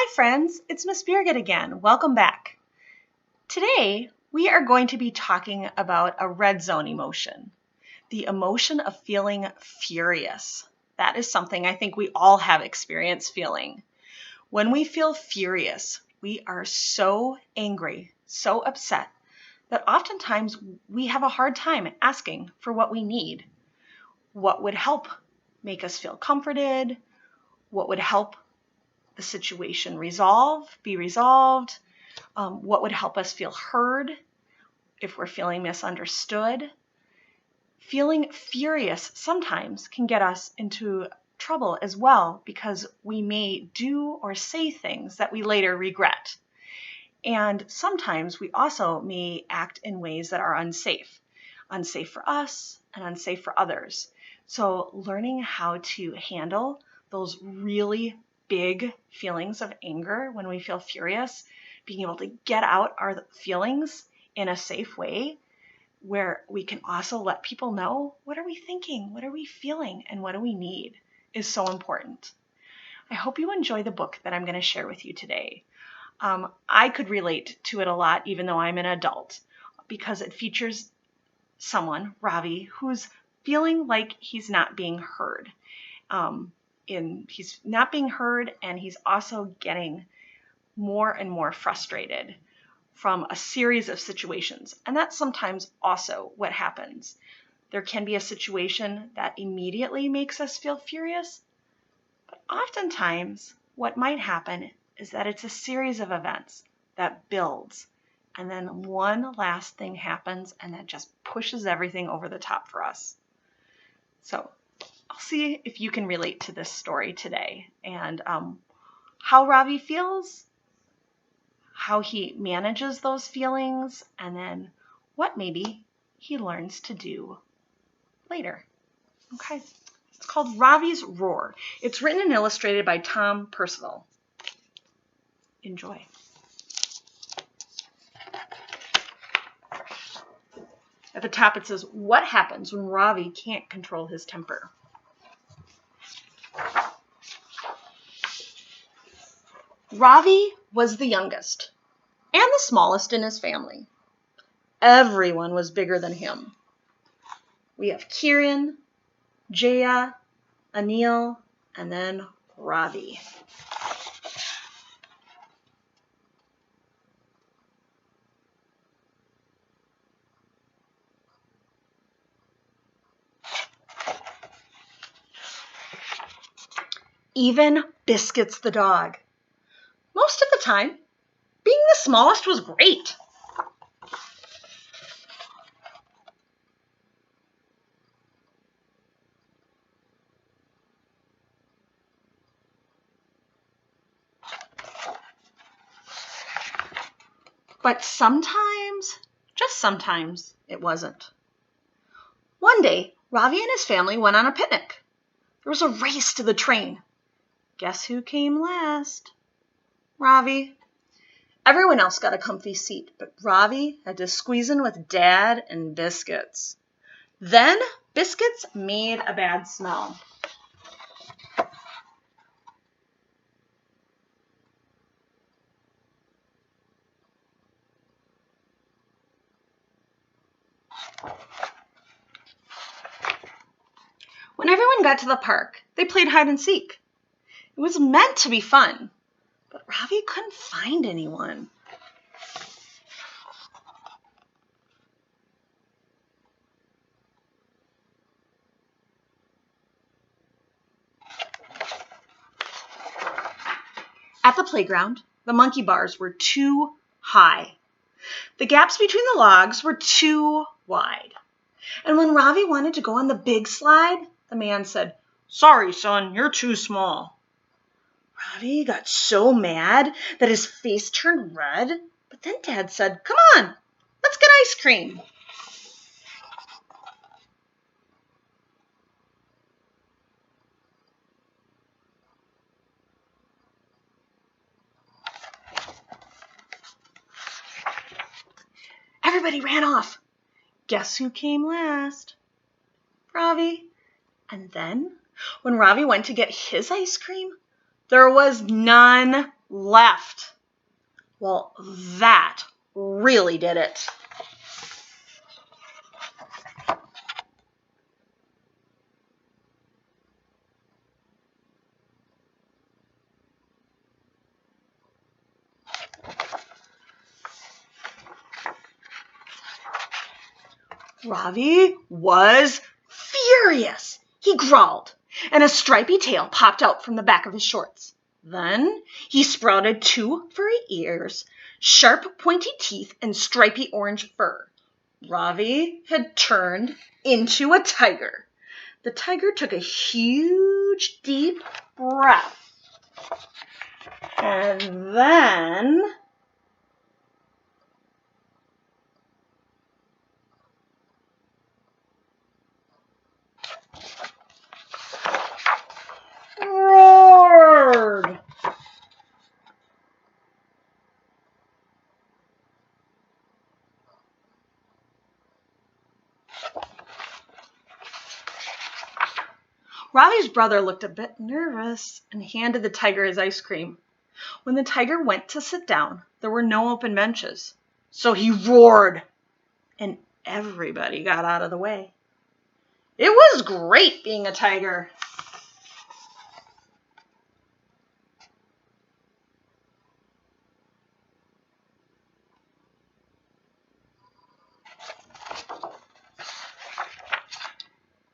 Hi friends, it's Miss Birgit again. Welcome back. Today we are going to be talking about a red zone emotion, the emotion of feeling furious. That is something I think we all have experienced feeling. When we feel furious, we are so angry, so upset, that oftentimes we have a hard time asking for what we need. What would help make us feel comforted? What would help the situation be resolved? What would help us feel heard if we're feeling misunderstood? Feeling furious sometimes can get us into trouble as well because we may do or say things that we later regret. And sometimes we also may act in ways that are unsafe for us and unsafe for others. So learning how to handle those really big feelings of anger when we feel furious, being able to get out our feelings in a safe way where we can also let people know, what are we thinking, what are we feeling, and what do we need is so important. I hope you enjoy the book that I'm going to share with you today. I could relate to it a lot, even though I'm an adult, because it features someone, Ravi, who's feeling like he's not being heard. He's not being heard, and he's also getting more and more frustrated from a series of situations. And that's sometimes also what happens. There can be a situation that immediately makes us feel furious, but oftentimes what might happen is that it's a series of events that builds, and then one last thing happens, and that just pushes everything over the top for us. So I'll see if you can relate to this story today and how Ravi feels, how he manages those feelings, and then what maybe he learns to do later. Okay, it's called Ravi's Roar. It's written and illustrated by Tom Percival. Enjoy. At the top it says, what happens when Ravi can't control his temper? Ravi was the youngest and the smallest in his family. Everyone was bigger than him. We have Kiran, Jaya, Anil, and then Ravi. Even Biscuits the dog. Most of the time, being the smallest was great. But sometimes, just sometimes, it wasn't. One day, Ravi and his family went on a picnic. There was a race to the train. Guess who came last? Ravi. Everyone else got a comfy seat, but Ravi had to squeeze in with Dad and Biscuits. Then Biscuits made a bad smell. When everyone got to the park, they played hide and seek. It was meant to be fun, but Ravi couldn't find anyone. At the playground, the monkey bars were too high. The gaps between the logs were too wide. And when Ravi wanted to go on the big slide, the man said, "Sorry, son, you're too small." Ravi got so mad that his face turned red, but then Dad said, "Come on, let's get ice cream." Everybody ran off. Guess who came last? Ravi. And then, when Ravi went to get his ice cream, there was none left. Well, that really did it. Ravi was furious. He growled, and a stripy tail popped out from the back of his shorts. Then he sprouted 2 furry ears, sharp pointy teeth, and stripy orange fur. Ravi had turned into a tiger. The tiger took a huge, deep breath. And then roared. Ravi's brother looked a bit nervous and handed the tiger his ice cream. When the tiger went to sit down, there were no open benches. So he roared, and everybody got out of the way. It was great being a tiger.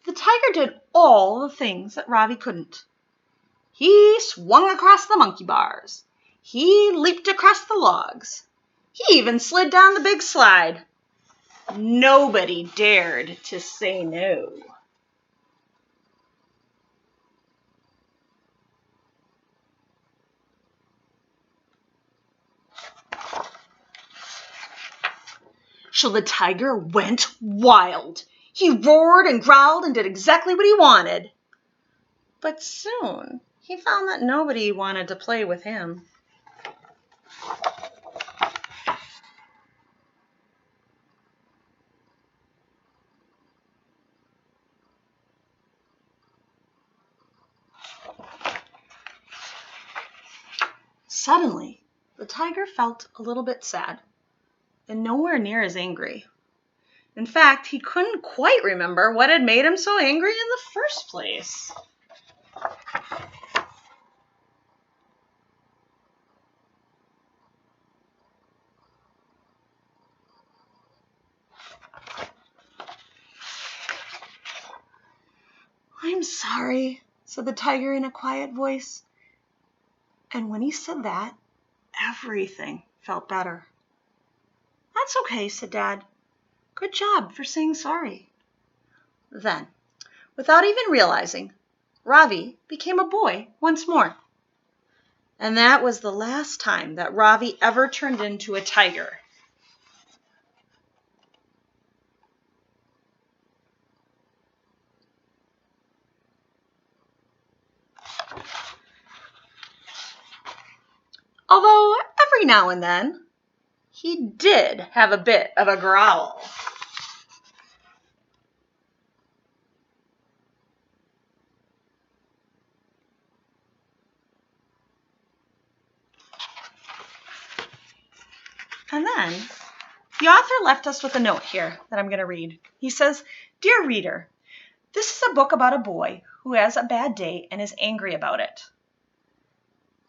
The tiger did all the things that Ravi couldn't. He swung across the monkey bars. He leaped across the logs. He even slid down the big slide. Nobody dared to say no. So the tiger went wild. He roared and growled and did exactly what he wanted. But soon he found that nobody wanted to play with him. Suddenly, the tiger felt a little bit sad and nowhere near as angry. In fact, he couldn't quite remember what had made him so angry in the first place. "I'm sorry," said the tiger in a quiet voice. And when he said that, everything felt better. "That's okay," said Dad. "Good job for saying sorry." Then, without even realizing, Ravi became a boy once more. And that was the last time that Ravi ever turned into a tiger. Although every now and then, he did have a bit of a growl. And then the author left us with a note here that I'm going to read. He says, "Dear reader, this is a book about a boy who has a bad day and is angry about it.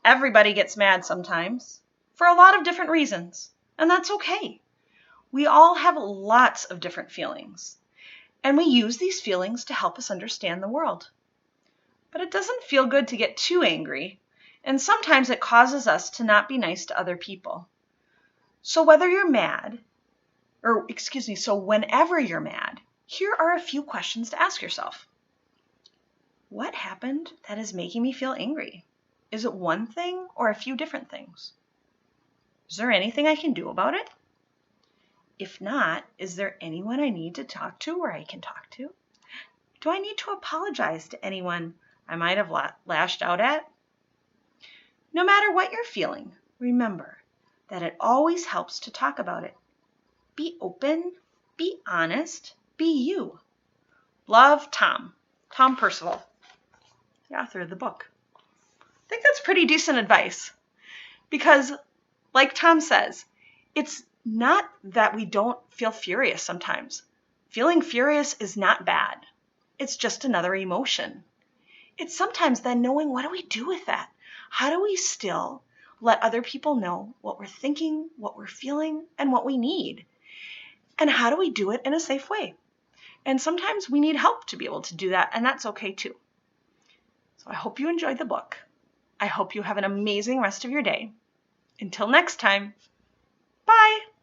Everybody gets mad sometimes for a lot of different reasons, and that's okay. We all have lots of different feelings, and we use these feelings to help us understand the world. But it doesn't feel good to get too angry, and sometimes it causes us to not be nice to other people. So whenever you're mad, here are a few questions to ask yourself. What happened that is making me feel angry? Is it one thing or a few different things? Is there anything I can do about it? If not, is there anyone I need to talk to or I can talk to? Do I need to apologize to anyone I might have lashed out at?" No matter what you're feeling, remember that it always helps to talk about it. Be open, be honest, be you. Love, Tom Percival, the author of the book. I think that's pretty decent advice. Because, like Tom says, it's not that we don't feel furious sometimes. Feeling furious is not bad. It's just another emotion. It's sometimes then knowing, what do we do with that? How do we still let other people know what we're thinking, what we're feeling, and what we need? And how do we do it in a safe way? And sometimes we need help to be able to do that, and that's okay too. So I hope you enjoyed the book. I hope you have an amazing rest of your day. Until next time, bye!